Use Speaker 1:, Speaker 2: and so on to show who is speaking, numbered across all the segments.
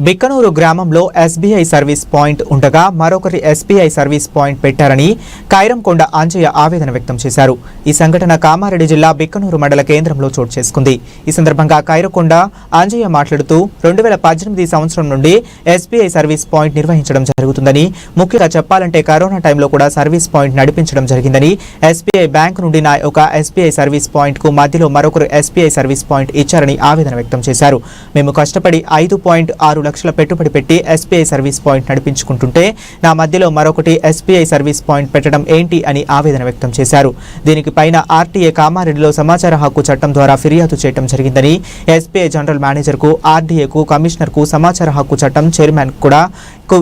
Speaker 1: బిక్కనూరు గ్రామంలో SBI service point ఉండగా మరొకరి ఎస్బీఐ సర్వీస్ పాయింట్ పెట్టారని కైరంకొండ ఆంజయ్య ఆవేదన వ్యక్తం చేశారు. ఈ సంఘటన కామారెడ్డి జిల్లా బిక్కనూరు మండల కేంద్రంలో చోటు చేసుకుంది. ఈ సందర్భంగా కైరంకొండ ఆంజయ్య మాట్లాడుతూ 2018 సంవత్సరం నుండి ఎస్బీఐ సర్వీస్ పాయింట్ నిర్వహించడం జరుగుతుందని, ముఖ్యంగా చెప్పాలంటే కరోనా టైంలో కూడా సర్వీస్ పాయింట్ నడిపించడం జరిగిందని, ఎస్బీఐ బ్యాంకు నుండి నా ఒక ఎస్బీఐ సర్వీస్ పాయింట్ కు మధ్యలో మరొకరు ఎస్బీఐ సర్వీస్ పాయింట్ ఇచ్చారని ఆవేదన వ్యక్తం చేశారు. మేము కష్టపడి 5.6 లక్షల పెట్టుబడి పెట్టి ఎస్బీఐ సర్వీస్ పాయింట్ నడిపించుకుంటుంటే నా మధ్యలో మరొకటి ఎస్బీఐ సర్వీస్ పాయింట్ పెట్టడం ఏంటి అని ఆవేదన వ్యక్తం చేశారు. దీనికి పైన ఆర్టీఏ కామారెడ్డిలో సమాచార హక్కు చట్టం ద్వారా ఫిర్యాదు చేయడం జరిగిందని, ఎస్బీఐ జనరల్ మేనేజర్కు, ఆర్డీఏకు, కమిషనర్కు, సమాచార హక్కు చట్టం చైర్మన్ కూడా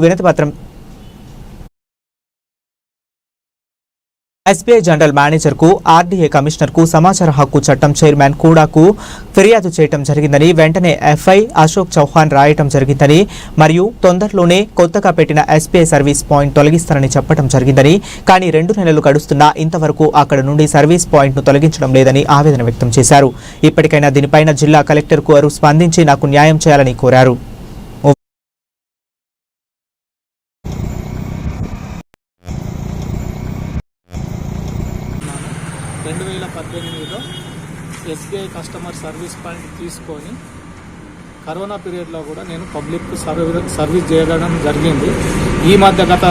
Speaker 1: వినతిపత్రం ఎస్బీఐ జనరల్ మేనేజర్కు, ఆర్డీఏ కమిషనర్కు, సమాచార హక్కు చట్టం చైర్మన్ కూడాకు ఫిర్యాదు చేయడం జరిగిందని, వెంటనే ఎఫ్ఐ అశోక్ చౌహాన్ రాయటం జరిగిందని మరియు తొందరలోనే కొత్తగా పెట్టిన ఎస్బీఐ సర్వీస్ పాయింట్ తొలగిస్తారని చెప్పడం జరిగిందని, కానీ 2 నెలలు గడుస్తున్నా ఇంతవరకు అక్కడ నుండి సర్వీస్ పాయింట్ను తొలగించడం లేదని ఆవేదన వ్యక్తం చేశారు. ఇప్పటికైనా దీనిపైన జిల్లా కలెక్టర్కు వారు స్పందించి నాకు న్యాయం చేయాలని కోరారు.
Speaker 2: 2018లో ఎస్బీఐ కస్టమర్ సర్వీస్ పాయింట్ తీసుకొని కరోనా పీరియడ్లో కూడా నేను పబ్లిక్ సర్వీస్ చేయడం జరిగింది. ఈ మధ్య గత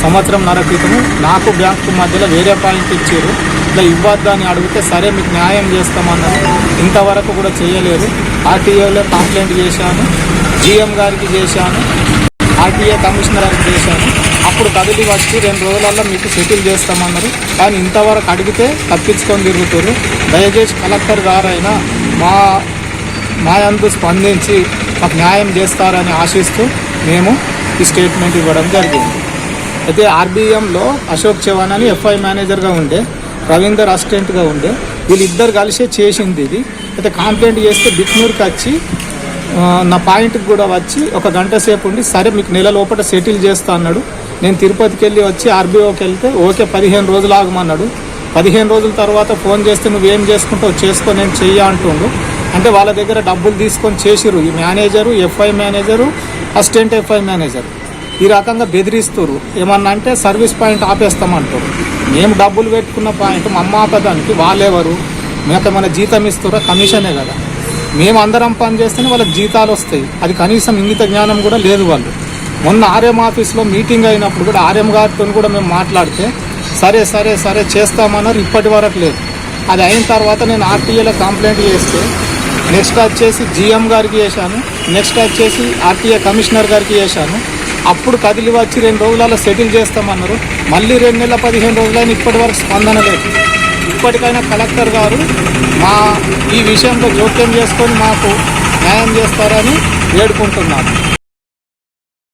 Speaker 2: సంవత్సరంన్నర క్రితము నాకు బ్యాంకు మధ్యలో వేరే పాయింట్ ఇచ్చారు. ఇట్లా ఇవ్వద్దని అడిగితే సరే మీకు న్యాయం చేస్తామన్నారు. ఇంతవరకు కూడా చేయలేదు. ఆర్టీఏలో కంప్లైంట్ చేశాను, జీఎం గారికి చేశాను, ఆర్టీఏ కమిషనర్ గారికి చేశాను. అప్పుడు కదిలి వచ్చి 2 రోజులలో మీకు సెటిల్ చేస్తామన్నారు. కానీ ఇంతవరకు అడిగితే తప్పించుకొని తిరుగుతారు. దయచేసి కలెక్టర్ గారైనా మా యందు స్పందించి మాకు న్యాయం చేస్తారని ఆశిస్తూ మేము ఈ స్టేట్మెంట్ ఇవ్వడం జరిగింది. అయితే ఆర్బీఎంలో అశోక్ చౌహాన్ అని ఎఫ్ఐ మేనేజర్గా ఉండే, రవీందర్ అసిస్టెంట్గా ఉండే, వీళ్ళిద్దరు కలిసే చేసింది ఇది. అయితే కంప్లైంట్ చేస్తే బిక్నూరుకి వచ్చి నా పాయింట్కి కూడా వచ్చి 1 గంట సేపు ఉండి సరే మీకు నెల లోపల సెటిల్ చేస్తా అన్నాడు. నేను తిరుపతికి వెళ్ళి వచ్చి ఆర్బీఓకి వెళ్తే ఓకే 15 రోజులు ఆగమన్నాడు. 15 రోజుల తర్వాత ఫోన్ చేస్తే నువ్వేం చేసుకుంటావు చేసుకో, నేను చెయ్య అంటుండు. అంటే వాళ్ళ దగ్గర డబ్బులు తీసుకొని చేసిరు ఈ manager, FI manager, assistant FI manager. ఈ రకంగా బెదిరిస్తారు. ఏమన్నా అంటే సర్వీస్ పాయింట్ ఆపేస్తామంటారు. మేము డబ్బులు పెట్టుకున్న పాయింట్ మా అమ్మ ఆపదానికి వాళ్ళెవరు? మేక మన జీతం ఇస్తారా? కమిషనే కదా. మేము అందరం పని చేస్తేనే వాళ్ళకి జీతాలు వస్తాయి. అది కనీసం ఇంగిత జ్ఞానం కూడా లేదు వాళ్ళు. మొన్న ఆర్ఎం ఆఫీస్లో మీటింగ్ అయినప్పుడు కూడా ఆర్ఎం గారితో కూడా మేము మాట్లాడితే సరే సరే సరే చేస్తామన్నారు. ఇప్పటి వరకు లేదు. అది అయిన తర్వాత నేను ఆర్టీఏలో కంప్లైంట్ చేస్తే నెక్స్ట్ వచ్చేసి జీఎం గారికి చేశాను, నెక్స్ట్ వచ్చేసి ఆర్టీఏ కమిషనర్ గారికి చేశాను. అప్పుడు కదిలి వచ్చి 2 రోజులలో సెటిల్ చేస్తామన్నారు. మళ్ళీ 2 నెలల 15 రోజులైనా ఇప్పటి వరకు స్పందన లేదు. ఇప్పటికైనా కలెక్టర్ గారు ఈ విషయంలో జోక్యం చేసుకొని మాకు న్యాయం చేస్తారని వేడుకుంటున్నాను.